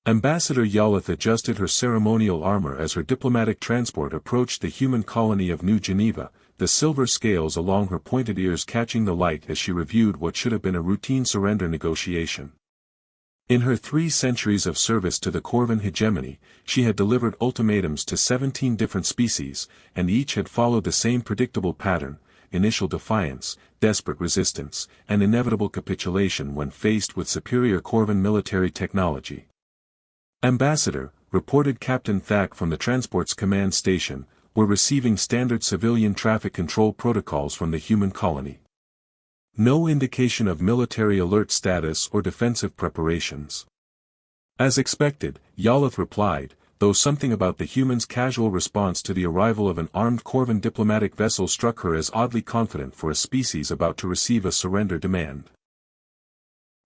Ambassador Yaleth adjusted her ceremonial armor as her diplomatic transport approached the human colony of New Geneva, the silver scales along her pointed ears catching the light as she reviewed what should have been a routine surrender negotiation. In her 3 centuries of service to the Korvan Hegemony, she had delivered ultimatums to 17 different species, and each had followed the same predictable pattern: initial defiance, desperate resistance, and inevitable capitulation when faced with superior Korvan military technology. "Ambassador," reported Captain Thak from the transport's command station, "we're receiving standard civilian traffic control protocols from the human colony. No indication of military alert status or defensive preparations." "As expected," Yaleth replied, though something about the humans' casual response to the arrival of an armed Korvan diplomatic vessel struck her as oddly confident for a species about to receive a surrender demand.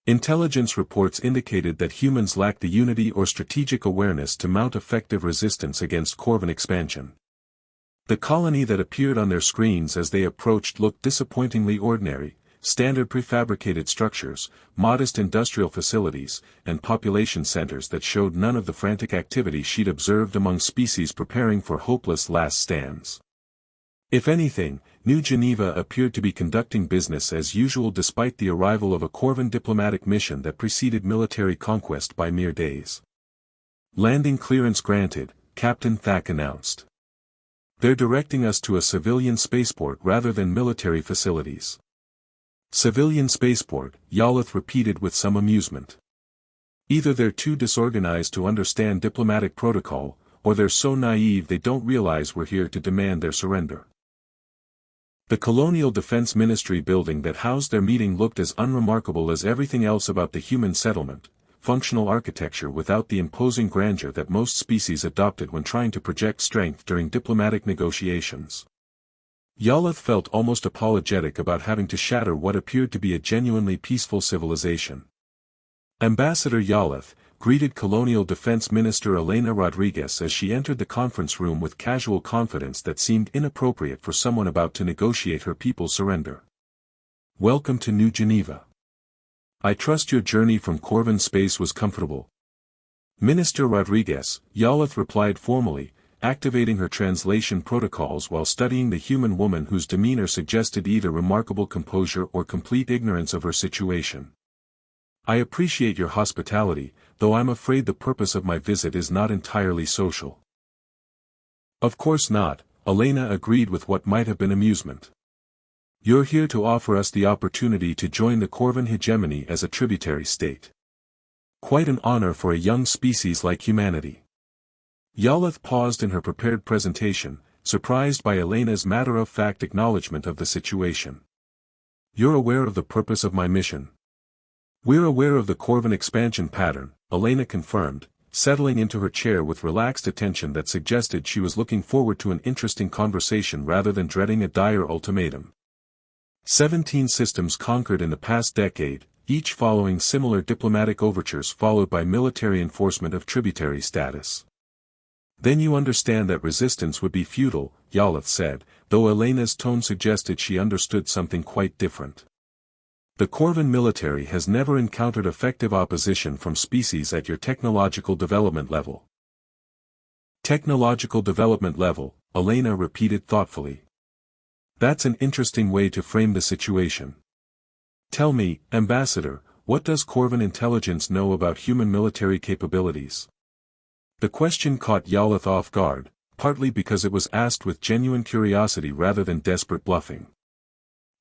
Intelligence reports indicated that humans lacked the unity or strategic awareness to mount effective resistance against Korvan expansion. The colony that appeared on their screens as they approached looked disappointingly ordinary: standard prefabricated structures, modest industrial facilities, and population centers that showed none of the frantic activity she'd observed among species preparing for hopeless last stands. If anything, New Geneva appeared to be conducting business as usual despite the arrival of a Korvan diplomatic mission that preceded military conquest by mere days. "Landing clearance granted," Captain Thak announced. "They're directing us to a civilian spaceport rather than military facilities." "Civilian spaceport," Yaleth repeated with some amusement. "Either they're too disorganized to understand diplomatic protocol, or they're so naive they don't realize we're here to demand their surrender." The Colonial Defense Ministry building that housed their meeting looked as unremarkable as everything else about the human settlement: functional architecture without the imposing grandeur that most species adopted when trying to project strength during diplomatic negotiations. Yaleth felt almost apologetic about having to shatter what appeared to be a genuinely peaceful civilization. Ambassador Yaleth greeted Colonial Defense Minister Elena Rodriguez as she entered the conference room with casual confidence that seemed inappropriate for someone about to negotiate her people's surrender. "Welcome to New Geneva. I trust your journey from Korvan space was comfortable." "Minister Rodriguez," Yaleth replied formally, activating her translation protocols while studying the human woman whose demeanor suggested either remarkable composure or complete ignorance of her situation. "I appreciate your hospitality, though I'm afraid the purpose of my visit is not entirely social." "Of course not," Elena agreed with what might have been amusement. "You're here to offer us the opportunity to join the Korvan hegemony as a tributary state. Quite an honor for a young species like humanity." Yaleth paused in her prepared presentation, surprised by Elena's matter-of-fact acknowledgement of the situation. "You're aware of the purpose of my mission?" "We're aware of the Korvan expansion pattern," Elena confirmed, settling into her chair with relaxed attention that suggested she was looking forward to an interesting conversation rather than dreading a dire ultimatum. 17 systems conquered in the past decade, each following similar diplomatic overtures followed by military enforcement of tributary status. "Then you understand that resistance would be futile," Yaleth said, though Elena's tone suggested she understood something quite different. "The Korvan military has never encountered effective opposition from species at your technological development level." "Technological development level," Elena repeated thoughtfully. "That's an interesting way to frame the situation. Tell me, Ambassador, what does Korvan intelligence know about human military capabilities?" The question caught Yaleth off guard, partly because it was asked with genuine curiosity rather than desperate bluffing.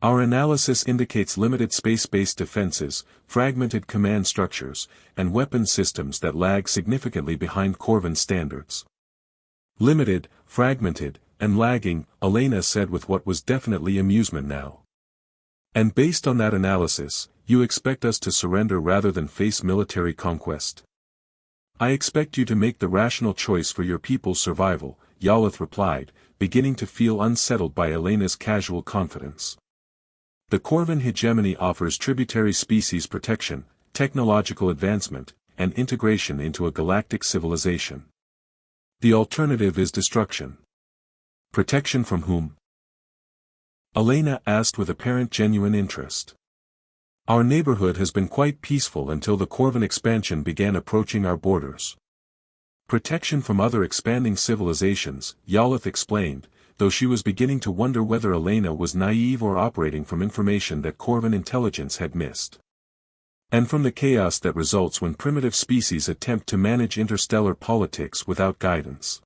"Our analysis indicates limited space-based defenses, fragmented command structures, and weapon systems that lag significantly behind Korvan standards." "Limited, fragmented, and lagging," Elena said with what was definitely amusement now. "And based on that analysis, you expect us to surrender rather than face military conquest?" "I expect you to make the rational choice for your people's survival," Yaleth replied, beginning to feel unsettled by Elena's casual confidence. "The Korvan hegemony offers tributary species protection, technological advancement, and integration into a galactic civilization. The alternative is destruction." "Protection from whom?" Elena asked with apparent genuine interest. Our neighborhood has been quite peaceful until the Korvan expansion began approaching our borders. Protection from other expanding civilizations, Yaleth explained, though she was beginning to wonder whether Elena was naive or operating from information that Korvan intelligence had missed. And from the chaos that results when primitive species attempt to manage interstellar politics without guidance.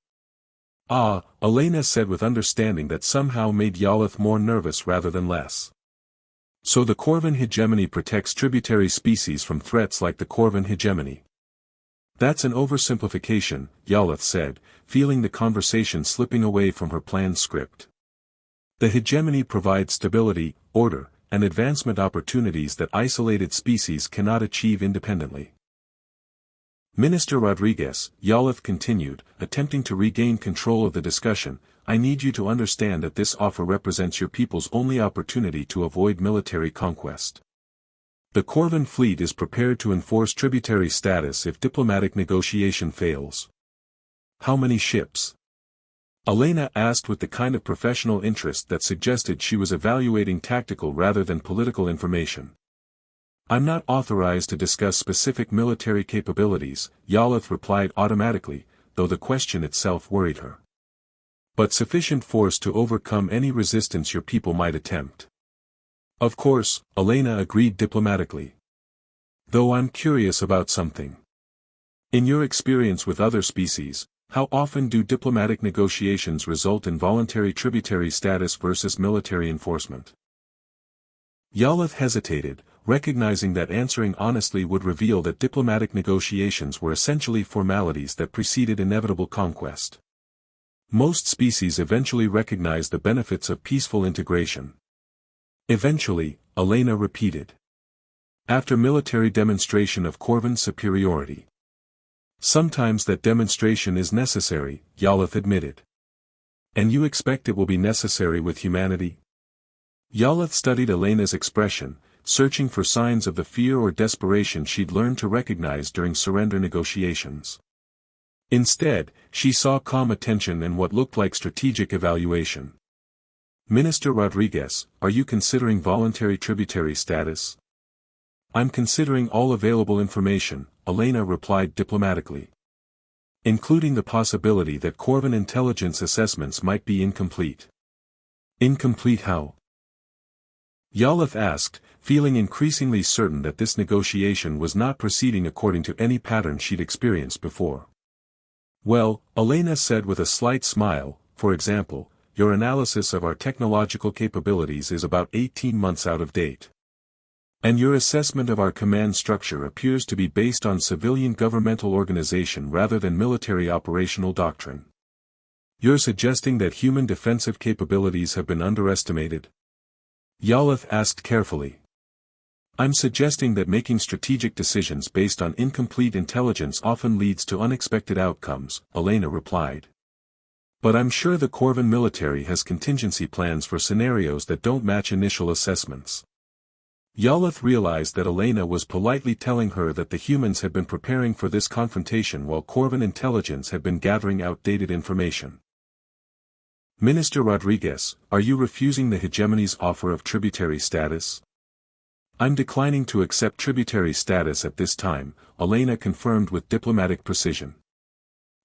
Ah, Elena said with understanding that somehow made Yaleth more nervous rather than less. So the Korvan Hegemony protects tributary species from threats like the Korvan Hegemony. That's an oversimplification, Yaleth said, feeling the conversation slipping away from her planned script. The hegemony provides stability, order, and advancement opportunities that isolated species cannot achieve independently. Minister Rodriguez, Yaleth continued, attempting to regain control of the discussion, I need you to understand that this offer represents your people's only opportunity to avoid military conquest. The Korvan fleet is prepared to enforce tributary status if diplomatic negotiation fails. How many ships? Elena asked with the kind of professional interest that suggested she was evaluating tactical rather than political information. I'm not authorized to discuss specific military capabilities, Yaleth replied automatically, though the question itself worried her. But sufficient force to overcome any resistance your people might attempt. Of course, Elena agreed diplomatically. Though I'm curious about something. In your experience with other species, how often do diplomatic negotiations result in voluntary tributary status versus military enforcement? Yaleth hesitated, recognizing that answering honestly would reveal that diplomatic negotiations were essentially formalities that preceded inevitable conquest. Most species eventually recognize the benefits of peaceful integration. Eventually, Elena repeated. After military demonstration of Korvan superiority. Sometimes that demonstration is necessary, Yaleth admitted. And you expect it will be necessary with humanity? Yaleth studied Elena's expression, searching for signs of the fear or desperation she'd learned to recognize during surrender negotiations. Instead, she saw calm attention and what looked like strategic evaluation. Minister Rodriguez, are you considering voluntary tributary status? I'm considering all available information, Elena replied diplomatically. Including the possibility that Korvan intelligence assessments might be incomplete. Incomplete how? Yaleth asked, feeling increasingly certain that this negotiation was not proceeding according to any pattern she'd experienced before. Well, Elena said with a slight smile, for example, your analysis of our technological capabilities is about 18 months out of date. And your assessment of our command structure appears to be based on civilian governmental organization rather than military operational doctrine. You're suggesting that human defensive capabilities have been underestimated? Yaleth asked carefully. I'm suggesting that making strategic decisions based on incomplete intelligence often leads to unexpected outcomes, Elena replied. But I'm sure the Korvan military has contingency plans for scenarios that don't match initial assessments. Yaleth realized that Elena was politely telling her that the humans had been preparing for this confrontation while Korvan intelligence had been gathering outdated information. Minister Rodriguez, are you refusing the hegemony's offer of tributary status? I'm declining to accept tributary status at this time, Elena confirmed with diplomatic precision.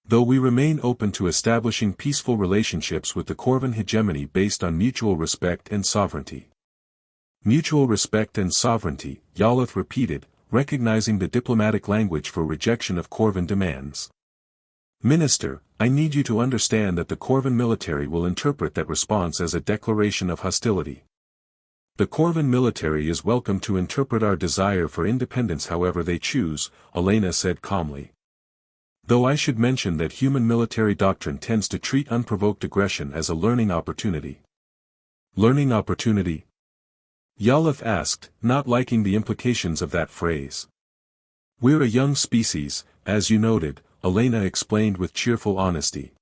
Though we remain open to establishing peaceful relationships with the Korvan hegemony based on mutual respect and sovereignty. Mutual respect and sovereignty, Yaleth repeated, recognizing the diplomatic language for rejection of Korvan demands. Minister, I need you to understand that the Korvan military will interpret that response as a declaration of hostility. The Korvan military is welcome to interpret our desire for independence however they choose, Elena said calmly. Though I should mention that human military doctrine tends to treat unprovoked aggression as a learning opportunity. Learning opportunity? Yaleth asked, not liking the implications of that phrase. We're a young species, as you noted, Elena explained with cheerful honesty.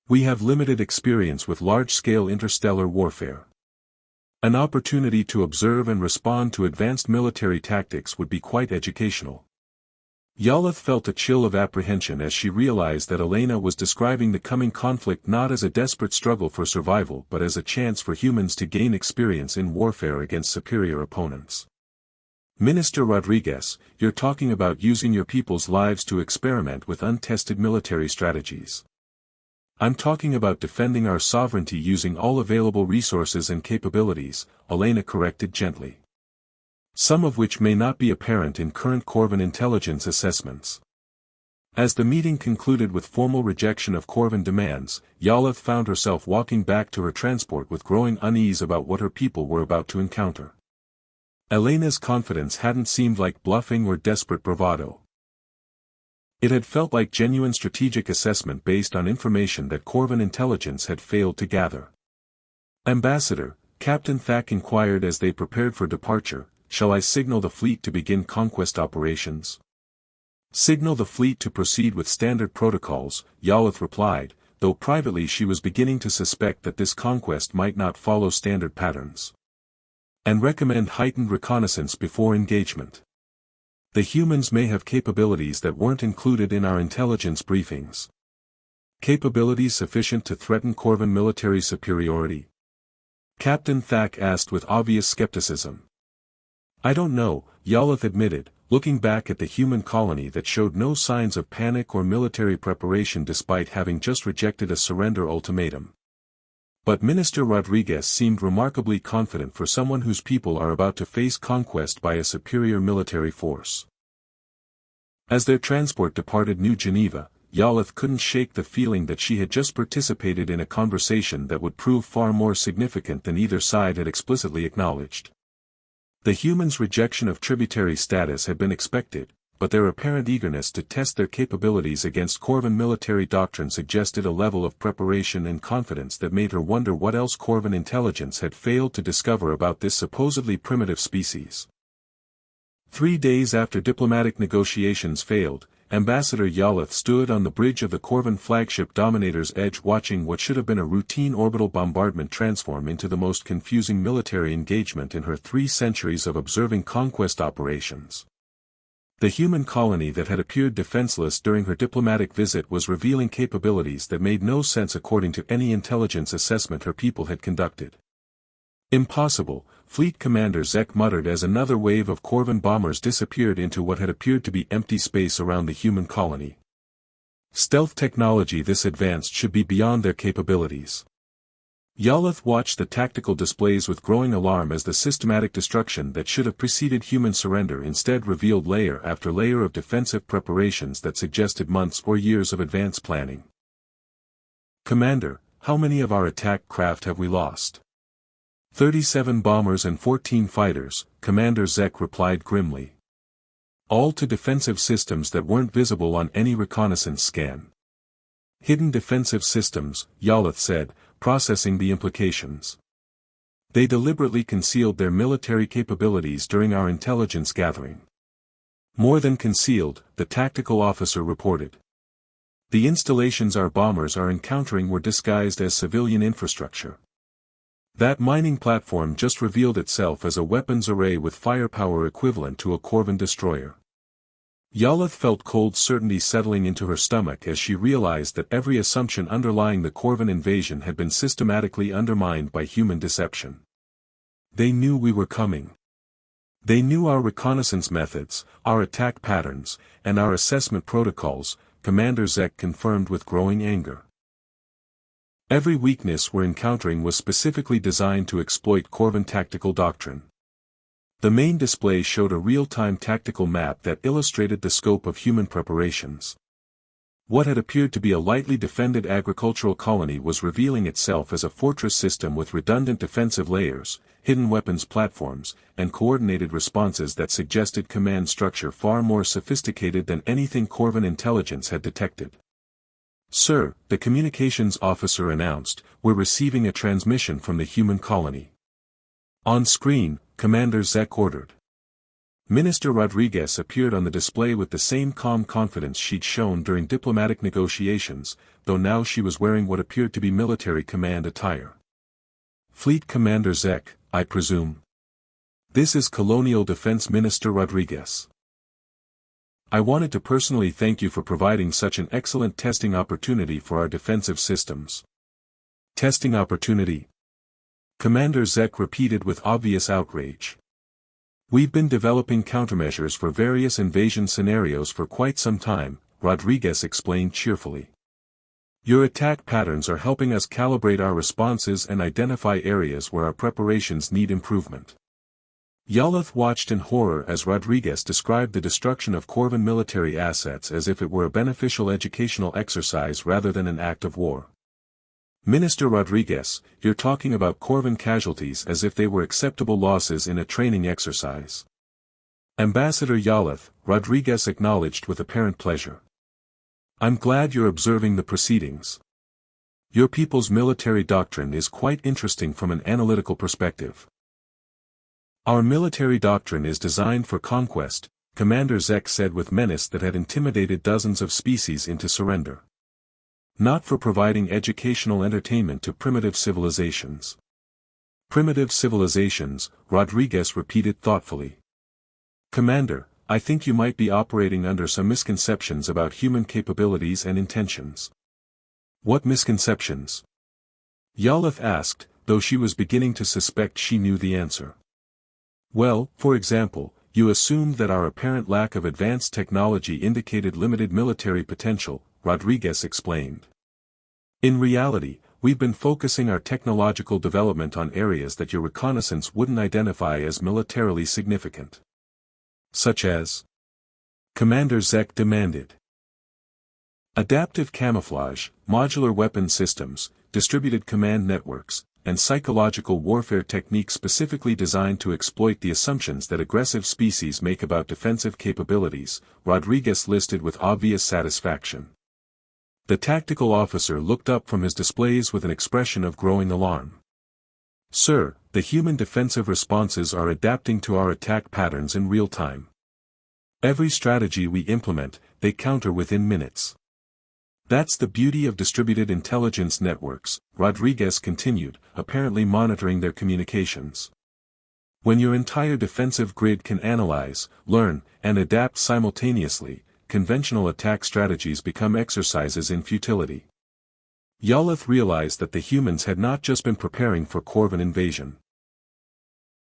We have limited experience with large-scale interstellar warfare. An opportunity to observe and respond to advanced military tactics would be quite educational. Yaleth felt a chill of apprehension as she realized that Elena was describing the coming conflict not as a desperate struggle for survival but as a chance for humans to gain experience in warfare against superior opponents. Minister Rodriguez, you're talking about using your people's lives to experiment with untested military strategies. I'm talking about defending our sovereignty using all available resources and capabilities, Elena corrected gently. Some of which may not be apparent in current Korvan intelligence assessments. As the meeting concluded with formal rejection of Korvan demands, Yaleth found herself walking back to her transport with growing unease about what her people were about to encounter. Elena's confidence hadn't seemed like bluffing or desperate bravado. It had felt like genuine strategic assessment based on information that Korvan intelligence had failed to gather. Ambassador, Captain Thak inquired as they prepared for departure, shall I signal the fleet to begin conquest operations? Signal the fleet to proceed with standard protocols, Yaleth replied, though privately she was beginning to suspect that this conquest might not follow standard patterns. And recommend heightened reconnaissance before engagement. The humans may have capabilities that weren't included in our intelligence briefings. Capabilities sufficient to threaten Korvan military superiority? Captain Thak asked with obvious skepticism. I don't know, Yaleth admitted, looking back at the human colony that showed no signs of panic or military preparation despite having just rejected a surrender ultimatum. But Minister Rodriguez seemed remarkably confident for someone whose people are about to face conquest by a superior military force. As their transport departed New Geneva, Yaleth couldn't shake the feeling that she had just participated in a conversation that would prove far more significant than either side had explicitly acknowledged. The humans' rejection of tributary status had been expected, but their apparent eagerness to test their capabilities against Korvan military doctrine suggested a level of preparation and confidence that made her wonder what else Korvan intelligence had failed to discover about this supposedly primitive species. 3 days after diplomatic negotiations failed, Ambassador Yaleth stood on the bridge of the Korvan flagship Dominator's Edge watching what should have been a routine orbital bombardment transform into the most confusing military engagement in her 3 centuries of observing conquest operations. The human colony that had appeared defenseless during her diplomatic visit was revealing capabilities that made no sense according to any intelligence assessment her people had conducted. Impossible, Fleet Commander Zek muttered as another wave of Korvan bombers disappeared into what had appeared to be empty space around the human colony. Stealth technology this advanced should be beyond their capabilities. Yaleth watched the tactical displays with growing alarm as the systematic destruction that should have preceded human surrender instead revealed layer after layer of defensive preparations that suggested months or years of advanced planning. Commander, how many of our attack craft have we lost? 37 bombers and 14 fighters, Commander Zek replied grimly. All to defensive systems that weren't visible on any reconnaissance scan. Hidden defensive systems, Yaleth said, processing the implications. They deliberately concealed their military capabilities during our intelligence gathering. More than concealed, the tactical officer reported. The installations our bombers are encountering were disguised as civilian infrastructure. That mining platform just revealed itself as a weapons array with firepower equivalent to a Korvan destroyer. Yaleth felt cold certainty settling into her stomach as she realized that every assumption underlying the Korvan invasion had been systematically undermined by human deception. They knew we were coming. They knew our reconnaissance methods, our attack patterns, and our assessment protocols, Commander Zek confirmed with growing anger. Every weakness we're encountering was specifically designed to exploit Korvan tactical doctrine. The main display showed a real-time tactical map that illustrated the scope of human preparations. What had appeared to be a lightly defended agricultural colony was revealing itself as a fortress system with redundant defensive layers, hidden weapons platforms, and coordinated responses that suggested command structure far more sophisticated than anything Korvan intelligence had detected. Sir, the communications officer announced, we're receiving a transmission from the human colony. On screen, Commander Zek ordered. Minister Rodriguez appeared on the display with the same calm confidence she'd shown during diplomatic negotiations, though now she was wearing what appeared to be military command attire. Fleet Commander Zek, I presume. This is Colonial Defense Minister Rodriguez. I wanted to personally thank you for providing such an excellent testing opportunity for our defensive systems. Testing opportunity? Commander Zek repeated with obvious outrage. We've been developing countermeasures for various invasion scenarios for quite some time, Rodriguez explained cheerfully. Your attack patterns are helping us calibrate our responses and identify areas where our preparations need improvement. Yaleth watched in horror as Rodriguez described the destruction of Korvan military assets as if it were a beneficial educational exercise rather than an act of war. Minister Rodriguez, you're talking about Korvan casualties as if they were acceptable losses in a training exercise. Ambassador Yaleth, Rodriguez acknowledged with apparent pleasure. I'm glad you're observing the proceedings. Your people's military doctrine is quite interesting from an analytical perspective. Our military doctrine is designed for conquest, Commander Zek said with menace that had intimidated dozens of species into surrender. Not for providing educational entertainment to primitive civilizations. Primitive civilizations, Rodriguez repeated thoughtfully. Commander, I think you might be operating under some misconceptions about human capabilities and intentions. What misconceptions? Yaleth asked, though she was beginning to suspect she knew the answer. Well, for example, you assumed that our apparent lack of advanced technology indicated limited military potential, Rodriguez explained. In reality, we've been focusing our technological development on areas that your reconnaissance wouldn't identify as militarily significant. Such as? Commander Zek demanded. Adaptive camouflage, modular weapon systems, distributed command networks, and psychological warfare techniques specifically designed to exploit the assumptions that aggressive species make about defensive capabilities, Rodriguez listed with obvious satisfaction. The tactical officer looked up from his displays with an expression of growing alarm. Sir, the human defensive responses are adapting to our attack patterns in real time. Every strategy we implement, they counter within minutes. That's the beauty of distributed intelligence networks, Rodriguez continued, apparently monitoring their communications. When your entire defensive grid can analyze, learn, and adapt simultaneously, conventional attack strategies become exercises in futility. Yaleth realized that the humans had not just been preparing for Korvan invasion.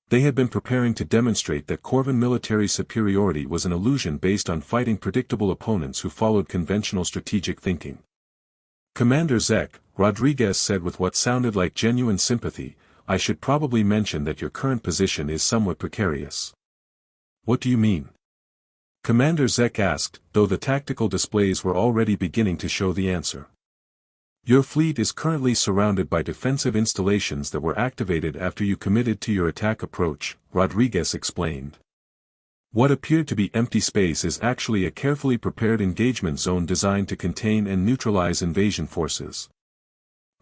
They had been preparing to demonstrate that Korvan military superiority was an illusion based on fighting predictable opponents who followed conventional strategic thinking. Commander Zek, Rodriguez said with what sounded like genuine sympathy, I should probably mention that your current position is somewhat precarious. What do you mean? Commander Zek asked, though the tactical displays were already beginning to show the answer. Your fleet is currently surrounded by defensive installations that were activated after you committed to your attack approach, Rodriguez explained. What appeared to be empty space is actually a carefully prepared engagement zone designed to contain and neutralize invasion forces.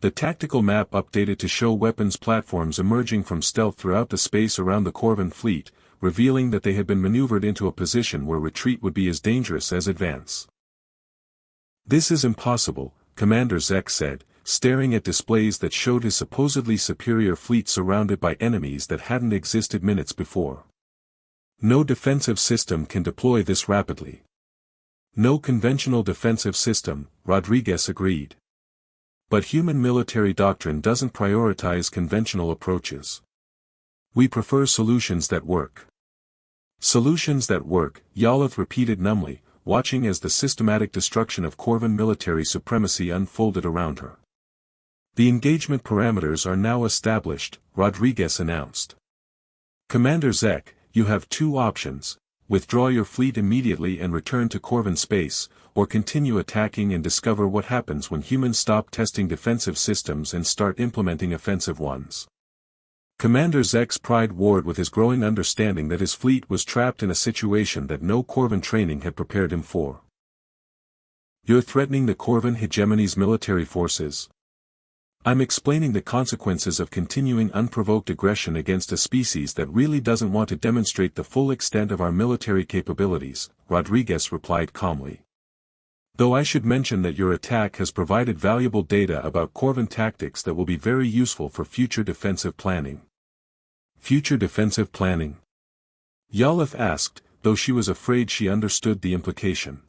The tactical map updated to show weapons platforms emerging from stealth throughout the space around the Korvan fleet, revealing that they had been maneuvered into a position where retreat would be as dangerous as advance. This is impossible, Commander Zek said, staring at displays that showed his supposedly superior fleet surrounded by enemies that hadn't existed minutes before. No defensive system can deploy this rapidly. No conventional defensive system, Rodriguez agreed. But human military doctrine doesn't prioritize conventional approaches. We prefer solutions that work. Solutions that work, Yaleth repeated numbly, watching as the systematic destruction of Korvan military supremacy unfolded around her. The engagement parameters are now established, Rodriguez announced. Commander Zek, you have two options: withdraw your fleet immediately and return to Korvan space, or continue attacking and discover what happens when humans stop testing defensive systems and start implementing offensive ones. Commander Zek's pride warred with his growing understanding that his fleet was trapped in a situation that no Korvan training had prepared him for. You're threatening the Korvan Hegemony's military forces. I'm explaining the consequences of continuing unprovoked aggression against a species that really doesn't want to demonstrate the full extent of our military capabilities, Rodriguez replied calmly. Though I should mention that your attack has provided valuable data about Korvan tactics that will be very useful for future defensive planning. Future defensive planning? Yaleth asked, though she was afraid she understood the implication.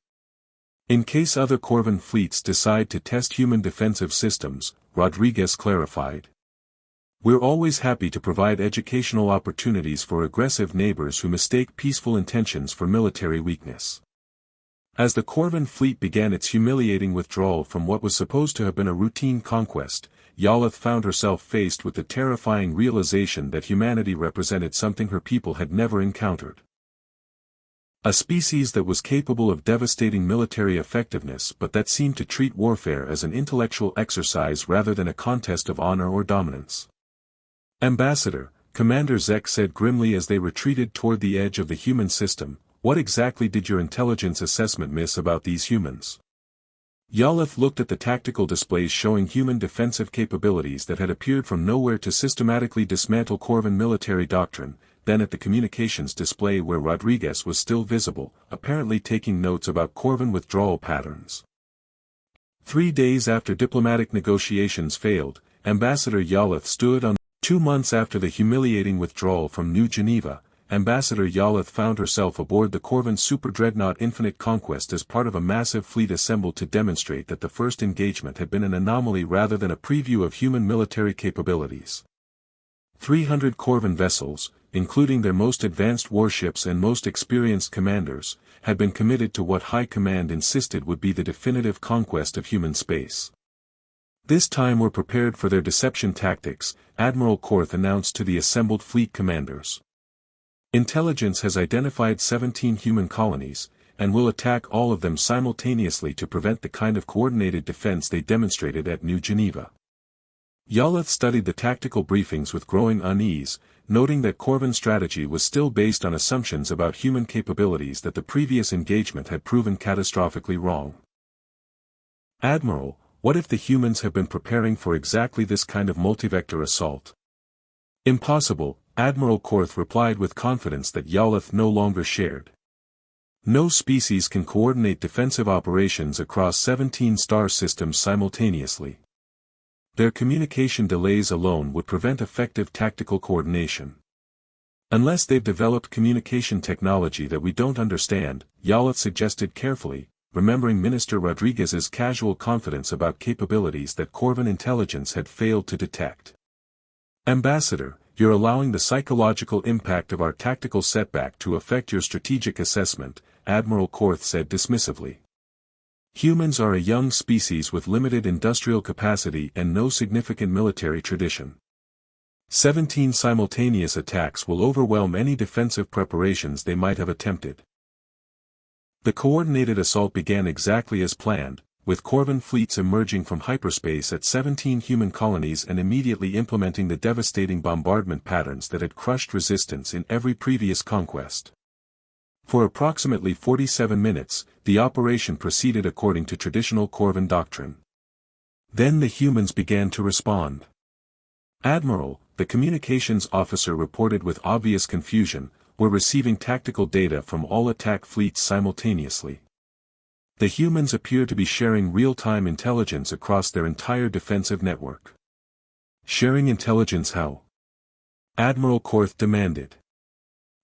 In case other Korvan fleets decide to test human defensive systems, Rodriguez clarified. We're always happy to provide educational opportunities for aggressive neighbors who mistake peaceful intentions for military weakness. As the Korvan fleet began its humiliating withdrawal from what was supposed to have been a routine conquest, Yaleth found herself faced with the terrifying realization that humanity represented something her people had never encountered. A species that was capable of devastating military effectiveness but that seemed to treat warfare as an intellectual exercise rather than a contest of honor or dominance. Ambassador, Commander Zek said grimly as they retreated toward the edge of the human system, what exactly did your intelligence assessment miss about these humans? Yaleth looked at the tactical displays showing human defensive capabilities that had appeared from nowhere to systematically dismantle Korvan military doctrine, then at the communications display where Rodriguez was still visible, apparently taking notes about Korvan withdrawal patterns. 3 days after diplomatic negotiations failed, Ambassador Yaleth stood on. 2 months after the humiliating withdrawal from New Geneva, Ambassador Yaleth found herself aboard the Korvan superdreadnought Infinite Conquest as part of a massive fleet assembled to demonstrate that the first engagement had been an anomaly rather than a preview of human military capabilities. 300 Korvan vessels, including their most advanced warships and most experienced commanders, had been committed to what High Command insisted would be the definitive conquest of human space. This time we're prepared for their deception tactics, Admiral Korth announced to the assembled fleet commanders. Intelligence has identified 17 human colonies, and will attack all of them simultaneously to prevent the kind of coordinated defense they demonstrated at New Geneva. Yaleth studied the tactical briefings with growing unease, noting that Korvan strategy was still based on assumptions about human capabilities that the previous engagement had proven catastrophically wrong. Admiral, what if the humans have been preparing for exactly this kind of multivector assault? Impossible, Admiral Korth replied with confidence that Yaleth no longer shared. No species can coordinate defensive operations across 17 star systems simultaneously. Their communication delays alone would prevent effective tactical coordination. Unless they've developed communication technology that we don't understand, Yaleth suggested carefully, remembering Minister Rodriguez's casual confidence about capabilities that Korvan intelligence had failed to detect. Ambassador, you're allowing the psychological impact of our tactical setback to affect your strategic assessment, Admiral Korth said dismissively. Humans are a young species with limited industrial capacity and no significant military tradition. 17 simultaneous attacks will overwhelm any defensive preparations they might have attempted. The coordinated assault began exactly as planned, with Korvan fleets emerging from hyperspace at 17 human colonies and immediately implementing the devastating bombardment patterns that had crushed resistance in every previous conquest. For approximately 47 minutes, the operation proceeded according to traditional Korvan doctrine. Then the humans began to respond. Admiral, the communications officer reported with obvious confusion, we're receiving tactical data from all attack fleets simultaneously. The humans appear to be sharing real-time intelligence across their entire defensive network. Sharing intelligence how? Admiral Korth demanded.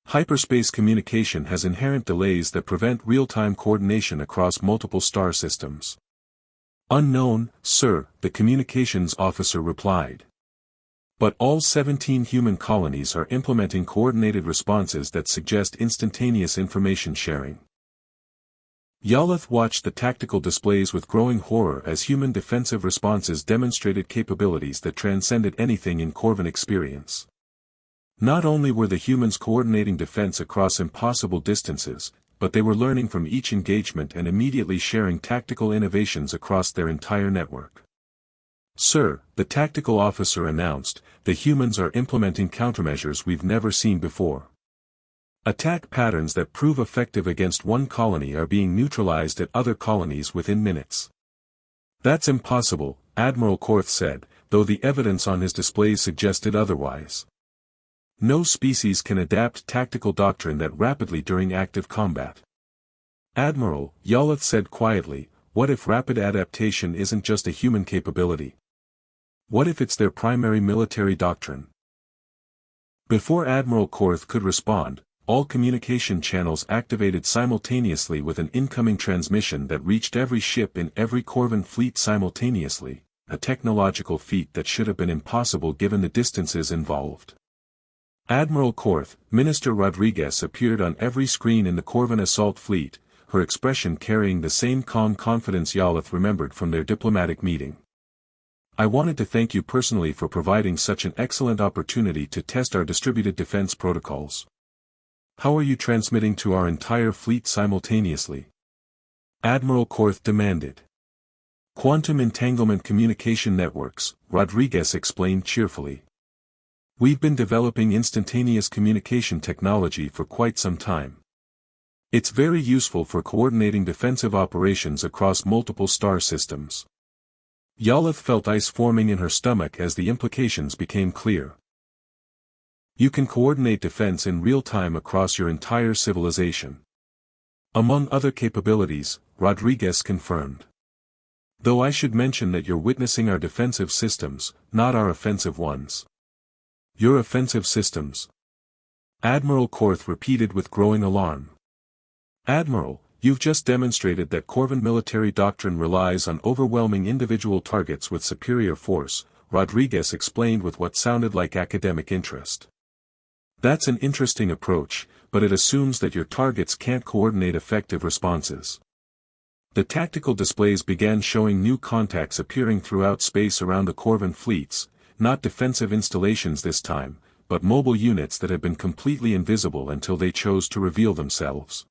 Hyperspace communication has inherent delays that prevent real-time coordination across multiple star systems. Unknown, sir, the communications officer replied. But all 17 human colonies are implementing coordinated responses that suggest instantaneous information sharing. Yaleth watched the tactical displays with growing horror as human defensive responses demonstrated capabilities that transcended anything in Korvan experience. Not only were the humans coordinating defense across impossible distances, but they were learning from each engagement and immediately sharing tactical innovations across their entire network. Sir, the tactical officer announced, the humans are implementing countermeasures we've never seen before. Attack patterns that prove effective against one colony are being neutralized at other colonies within minutes. That's impossible, Admiral Korth said, though the evidence on his displays suggested otherwise. No species can adapt tactical doctrine that rapidly during active combat. Admiral, Yaleth said quietly, what if rapid adaptation isn't just a human capability? What if it's their primary military doctrine? Before Admiral Korth could respond, all communication channels activated simultaneously with an incoming transmission that reached every ship in every Korvan fleet simultaneously. a technological feat that should have been impossible given the distances involved. Admiral Korth, Minister Rodriguez appeared on every screen in the Korvan assault fleet, her expression carrying the same calm confidence Yaleth remembered from their diplomatic meeting. I wanted to thank you personally for providing such an excellent opportunity to test our distributed defense protocols. How are you transmitting to our entire fleet simultaneously? Admiral Korth demanded. Quantum entanglement communication networks, Rodriguez explained cheerfully. We've been developing instantaneous communication technology for quite some time. It's very useful for coordinating defensive operations across multiple star systems. Yaleth felt ice forming in her stomach as the implications became clear. You can coordinate defense in real time across your entire civilization. Among other capabilities, Rodriguez confirmed. Though I should mention that you're witnessing our defensive systems, not our offensive ones. Your offensive systems? Admiral Korth repeated with growing alarm. Admiral, you've just demonstrated that Korvan military doctrine relies on overwhelming individual targets with superior force, Rodriguez explained with what sounded like academic interest. That's an interesting approach, but it assumes that your targets can't coordinate effective responses. The tactical displays began showing new contacts appearing throughout space around the Korvan fleets, not defensive installations this time, but mobile units that had been completely invisible until they chose to reveal themselves.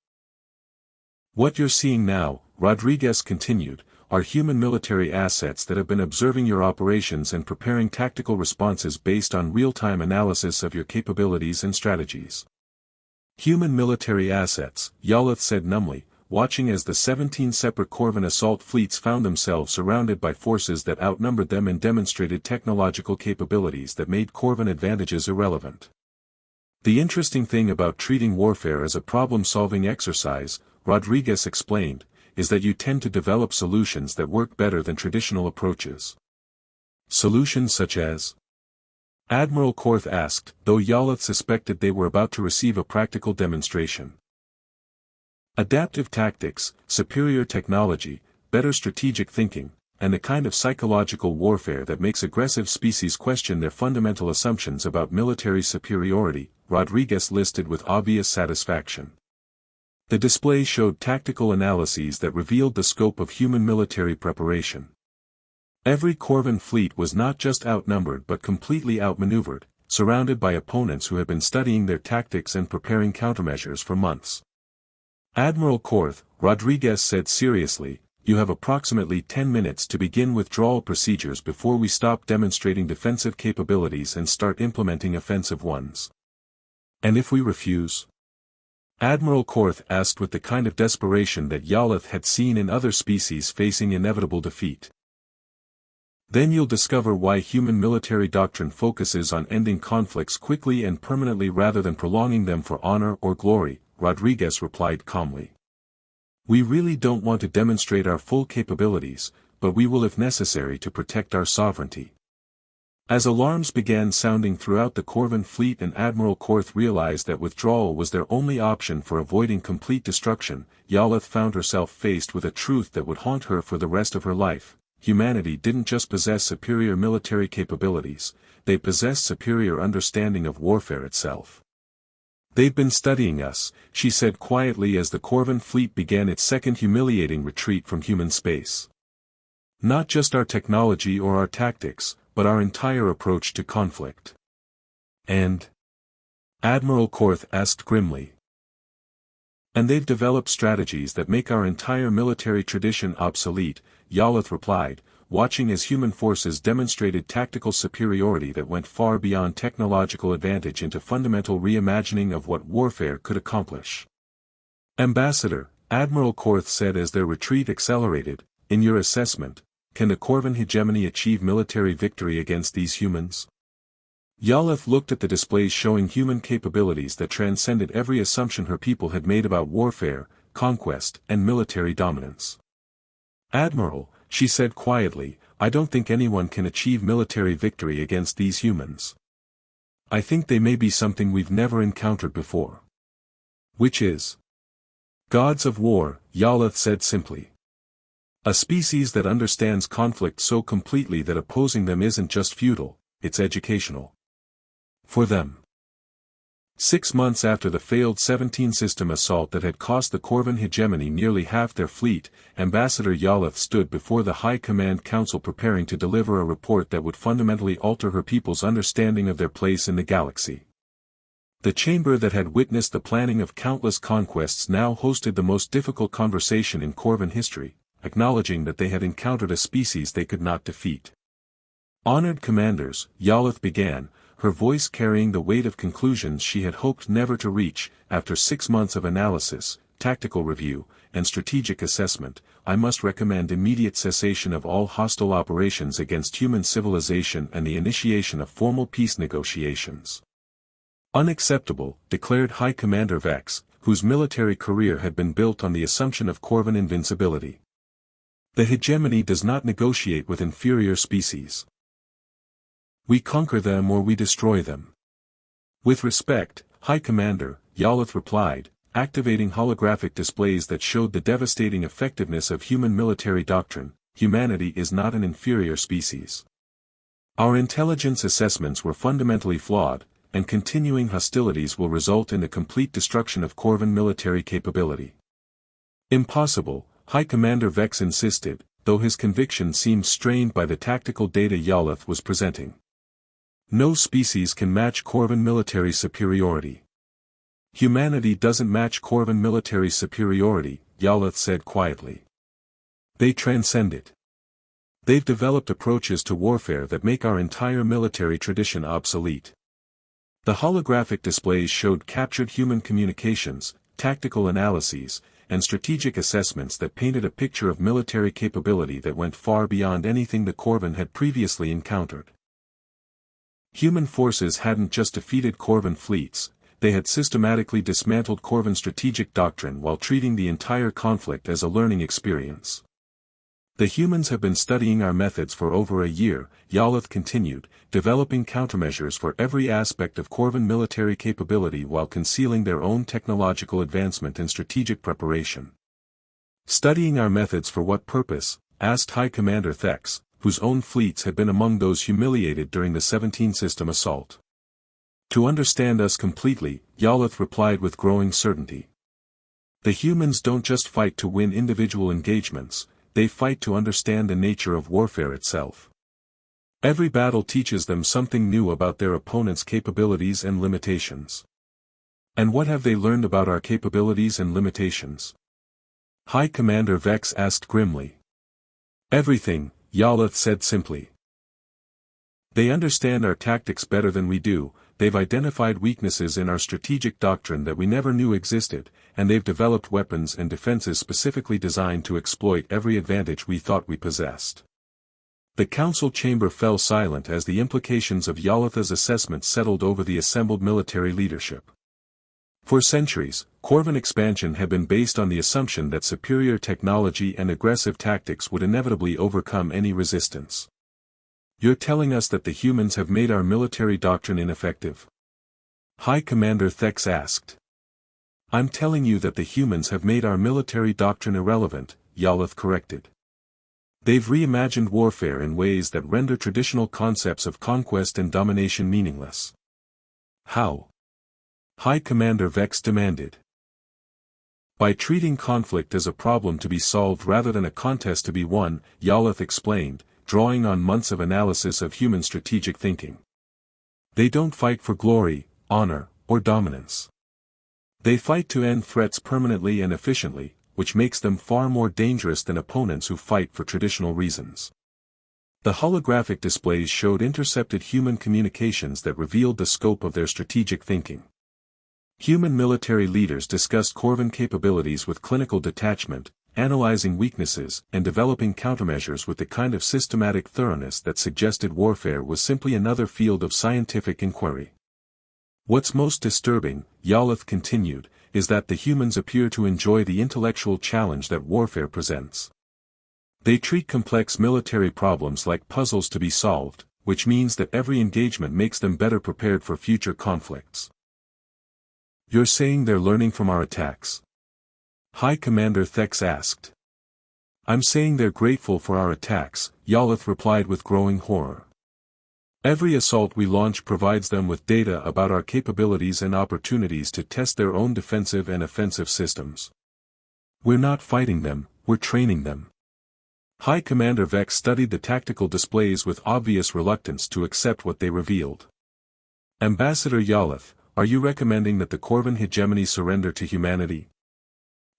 What you're seeing now, Rodriguez continued, are human military assets that have been observing your operations and preparing tactical responses based on real-time analysis of your capabilities and strategies. Human military assets, Yaleth said numbly, watching as the 17 separate Korvan assault fleets found themselves surrounded by forces that outnumbered them and demonstrated technological capabilities that made Korvan advantages irrelevant. The interesting thing about treating warfare as a problem-solving exercise, Rodriguez explained, is that you tend to develop solutions that work better than traditional approaches. Solutions such as? Admiral Korth asked, though Yaleth suspected they were about to receive a practical demonstration. Adaptive tactics, superior technology, better strategic thinking, and the kind of psychological warfare that makes aggressive species question their fundamental assumptions about military superiority, Rodriguez listed with obvious satisfaction. The display showed tactical analyses that revealed the scope of human military preparation. Every Korvan fleet was not just outnumbered but completely outmaneuvered, surrounded by opponents who had been studying their tactics and preparing countermeasures for months. Admiral Korth, Rodriguez said seriously, you have approximately 10 minutes to begin withdrawal procedures before we stop demonstrating defensive capabilities and start implementing offensive ones. And if we refuse? Admiral Korth asked with the kind of desperation that Yaleth had seen in other species facing inevitable defeat. Then you'll discover why human military doctrine focuses on ending conflicts quickly and permanently rather than prolonging them for honor or glory, Rodriguez replied calmly. We really don't want to demonstrate our full capabilities, but we will if necessary to protect our sovereignty. As alarms began sounding throughout the Korvan fleet and Admiral Korth realized that withdrawal was their only option for avoiding complete destruction, Yaleth found herself faced with a truth that would haunt her for the rest of her life. Humanity didn't just possess superior military capabilities, they possessed superior understanding of warfare itself. They've been studying us, she said quietly as the Korvan fleet began its second humiliating retreat from human space. Not just our technology or our tactics, but our entire approach to conflict. And? Admiral Korth asked grimly. And they've developed strategies that make our entire military tradition obsolete, Yaleth replied, watching as human forces demonstrated tactical superiority that went far beyond technological advantage into fundamental reimagining of what warfare could accomplish. Ambassador, Admiral Korth said as their retreat accelerated, in your assessment, can the Korvan Hegemony achieve military victory against these humans? Yaleth looked at the displays showing human capabilities that transcended every assumption her people had made about warfare, conquest, and military dominance. Admiral, she said quietly, I don't think anyone can achieve military victory against these humans. I think they may be something we've never encountered before. Which is? Gods of war, Yaleth said simply. A species that understands conflict so completely that opposing them isn't just futile, it's educational. For them. 6 months after the failed 17-system assault that had cost the Korvan Hegemony nearly half their fleet, Ambassador Yaleth stood before the High Command Council preparing to deliver a report that would fundamentally alter her people's understanding of their place in the galaxy. The chamber that had witnessed the planning of countless conquests now hosted the most difficult conversation in Korvan history, acknowledging that they had encountered a species they could not defeat. Honored commanders, Yaleth began, her voice carrying the weight of conclusions she had hoped never to reach. After 6 months of analysis, tactical review, and strategic assessment, I must recommend immediate cessation of all hostile operations against human civilization and the initiation of formal peace negotiations. Unacceptable, declared High Commander Vex, whose military career had been built on the assumption of Korvan invincibility. The hegemony does not negotiate with inferior species. We conquer them or we destroy them. With respect, High Commander, Yaleth replied, activating holographic displays that showed the devastating effectiveness of human military doctrine. Humanity is not an inferior species. Our intelligence assessments were fundamentally flawed, and continuing hostilities will result in the complete destruction of Korvan military capability. Impossible, High Commander Vex insisted, though his conviction seemed strained by the tactical data Yaleth was presenting. No species can match Korvan military superiority. Humanity doesn't match Korvan military superiority, Yaleth said quietly. They transcend it. They've developed approaches to warfare that make our entire military tradition obsolete. The holographic displays showed captured human communications, tactical analyses, and strategic assessments that painted a picture of military capability that went far beyond anything the Korvan had previously encountered. Human forces hadn't just defeated Korvan fleets, they had systematically dismantled Korvan strategic doctrine while treating the entire conflict as a learning experience. The humans have been studying our methods for over a year, Yaleth continued, developing countermeasures for every aspect of Korvan military capability while concealing their own technological advancement and strategic preparation. Studying our methods for what purpose? Asked High Commander Vex, whose own fleets had been among those humiliated during the 17-system assault. To understand us completely, Yaleth replied with growing certainty. The humans don't just fight to win individual engagements, they fight to understand the nature of warfare itself. Every battle teaches them something new about their opponent's capabilities and limitations. And what have they learned about our capabilities and limitations? High Commander Vex asked grimly. Everything, Yaleth said simply. They understand our tactics better than we do, they've identified weaknesses in our strategic doctrine that we never knew existed, and they've developed weapons and defenses specifically designed to exploit every advantage we thought we possessed. The council chamber fell silent as the implications of Yaleth's assessment settled over the assembled military leadership. For centuries, Korvan expansion had been based on the assumption that superior technology and aggressive tactics would inevitably overcome any resistance. You're telling us that the humans have made our military doctrine ineffective? High Commander Vex asked. I'm telling you that the humans have made our military doctrine irrelevant, Yaleth corrected. They've reimagined warfare in ways that render traditional concepts of conquest and domination meaningless. How? High Commander Vex demanded. By treating conflict as a problem to be solved rather than a contest to be won, Yaleth explained, drawing on months of analysis of human strategic thinking. They don't fight for glory, honor, or dominance. They fight to end threats permanently and efficiently, which makes them far more dangerous than opponents who fight for traditional reasons. The holographic displays showed intercepted human communications that revealed the scope of their strategic thinking. Human military leaders discussed Korvan capabilities with clinical detachment, analyzing weaknesses and developing countermeasures with the kind of systematic thoroughness that suggested warfare was simply another field of scientific inquiry. What's most disturbing, Yaleth continued, is that the humans appear to enjoy the intellectual challenge that warfare presents. They treat complex military problems like puzzles to be solved, which means that every engagement makes them better prepared for future conflicts. You're saying they're learning from our attacks? High Commander Vex asked. I'm saying they're grateful for our attacks, Yaleth replied with growing horror. Every assault we launch provides them with data about our capabilities and opportunities to test their own defensive and offensive systems. We're not fighting them, we're training them. High Commander Vex studied the tactical displays with obvious reluctance to accept what they revealed. Ambassador Yaleth, are you recommending that the Korvan Hegemony surrender to humanity?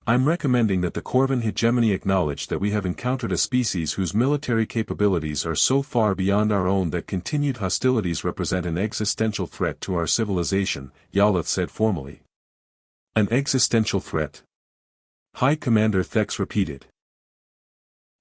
I'm recommending that the Korvan Hegemony acknowledge that we have encountered a species whose military capabilities are so far beyond our own that continued hostilities represent an existential threat to our civilization, Yaleth said formally. An existential threat? High Commander Thex repeated.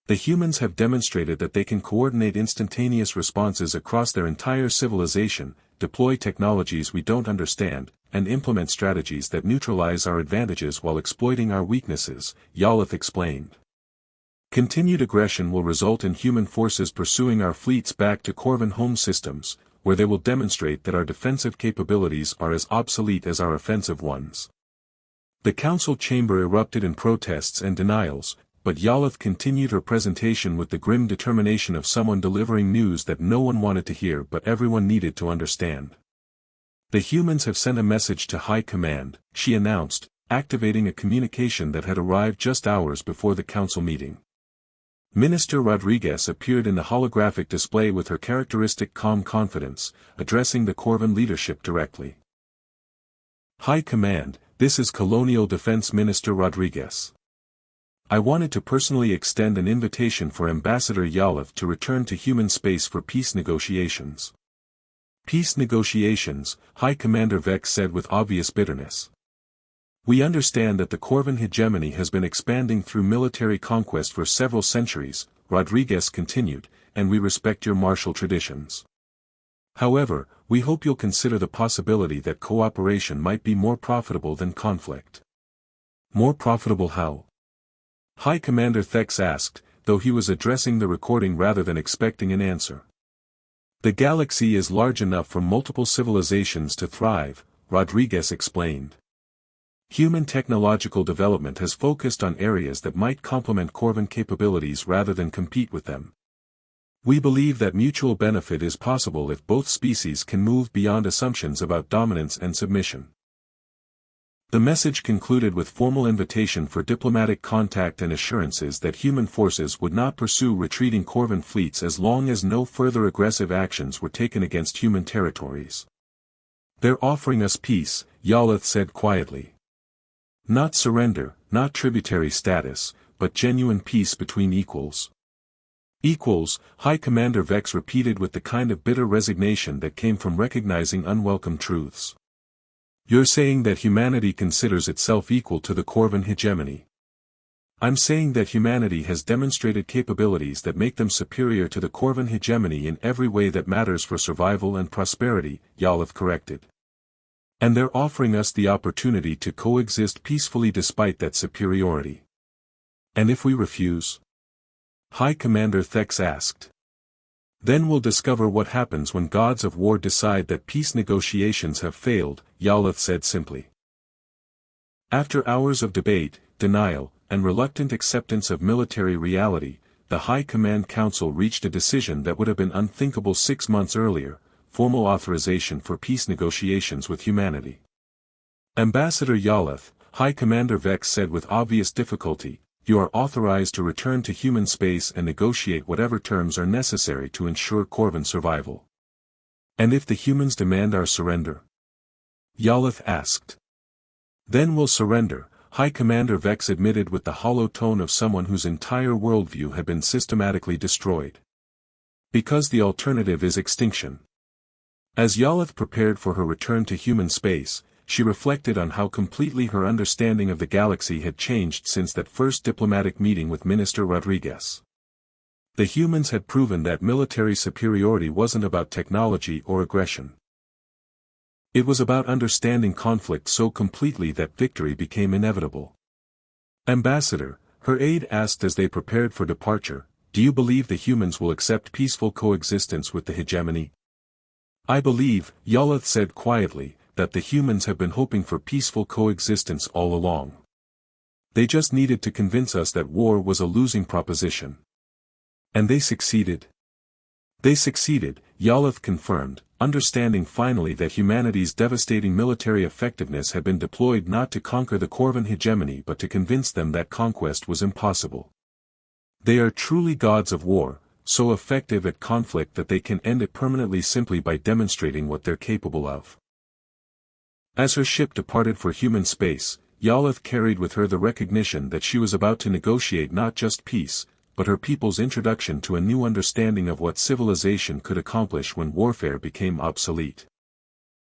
The humans have demonstrated that they can coordinate instantaneous responses across their entire civilization, deploy technologies we don't understand, and implement strategies that neutralize our advantages while exploiting our weaknesses, Yaleth explained. Continued aggression will result in human forces pursuing our fleets back to Korvan home systems, where they will demonstrate that our defensive capabilities are as obsolete as our offensive ones. The council chamber erupted in protests and denials, but Yaleth continued her presentation with the grim determination of someone delivering news that no one wanted to hear but everyone needed to understand. The humans have sent a message to High Command, she announced, activating a communication that had arrived just hours before the council meeting. Minister Rodriguez appeared in the holographic display with her characteristic calm confidence, addressing the Korvan leadership directly. High Command, this is Colonial Defense Minister Rodriguez. I wanted to personally extend an invitation for Ambassador Yaleth to return to human space for peace negotiations. Peace negotiations, High Commander Vex said with obvious bitterness. We understand that the Korvan hegemony has been expanding through military conquest for several centuries, Rodriguez continued, and we respect your martial traditions. However, we hope you'll consider the possibility that cooperation might be more profitable than conflict. More profitable how? High Commander Thex asked, though he was addressing the recording rather than expecting an answer. The galaxy is large enough for multiple civilizations to thrive, Rodriguez explained. Human technological development has focused on areas that might complement Korvan capabilities rather than compete with them. We believe that mutual benefit is possible if both species can move beyond assumptions about dominance and submission. The message concluded with formal invitation for diplomatic contact and assurances that human forces would not pursue retreating Korvan fleets as long as no further aggressive actions were taken against human territories. They're offering us peace, Yaleth said quietly. Not surrender, not tributary status, but genuine peace between equals. Equals, High Commander Vex repeated with the kind of bitter resignation that came from recognizing unwelcome truths. You're saying that humanity considers itself equal to the Korvan hegemony. I'm saying that humanity has demonstrated capabilities that make them superior to the Korvan hegemony in every way that matters for survival and prosperity, Yaleth corrected. And they're offering us the opportunity to coexist peacefully despite that superiority. And if we refuse? High Commander Thex asked. Then we'll discover what happens when gods of war decide that peace negotiations have failed, Yaleth said simply. After hours of debate, denial, and reluctant acceptance of military reality, the High Command Council reached a decision that would have been unthinkable 6 months earlier, formal authorization for peace negotiations with humanity. Ambassador Yaleth, High Commander Vex said with obvious difficulty, you are authorized to return to human space and negotiate whatever terms are necessary to ensure Korvan survival. And if the humans demand our surrender? Yaleth asked. Then we'll surrender, High Commander Vex admitted with the hollow tone of someone whose entire worldview had been systematically destroyed. Because the alternative is extinction. As Yaleth prepared for her return to human space, she reflected on how completely her understanding of the galaxy had changed since that first diplomatic meeting with Minister Rodriguez. The humans had proven that military superiority wasn't about technology or aggression. It was about understanding conflict so completely that victory became inevitable. Ambassador, her aide asked as they prepared for departure, do you believe the humans will accept peaceful coexistence with the hegemony? I believe, Yaleth said quietly, that the humans have been hoping for peaceful coexistence all along. They just needed to convince us that war was a losing proposition. And they succeeded. They succeeded, Yaleth confirmed, understanding finally that humanity's devastating military effectiveness had been deployed not to conquer the Korvan hegemony but to convince them that conquest was impossible. They are truly gods of war, so effective at conflict that they can end it permanently simply by demonstrating what they're capable of. As her ship departed for human space, Yaleth carried with her the recognition that she was about to negotiate not just peace, but her people's introduction to a new understanding of what civilization could accomplish when warfare became obsolete.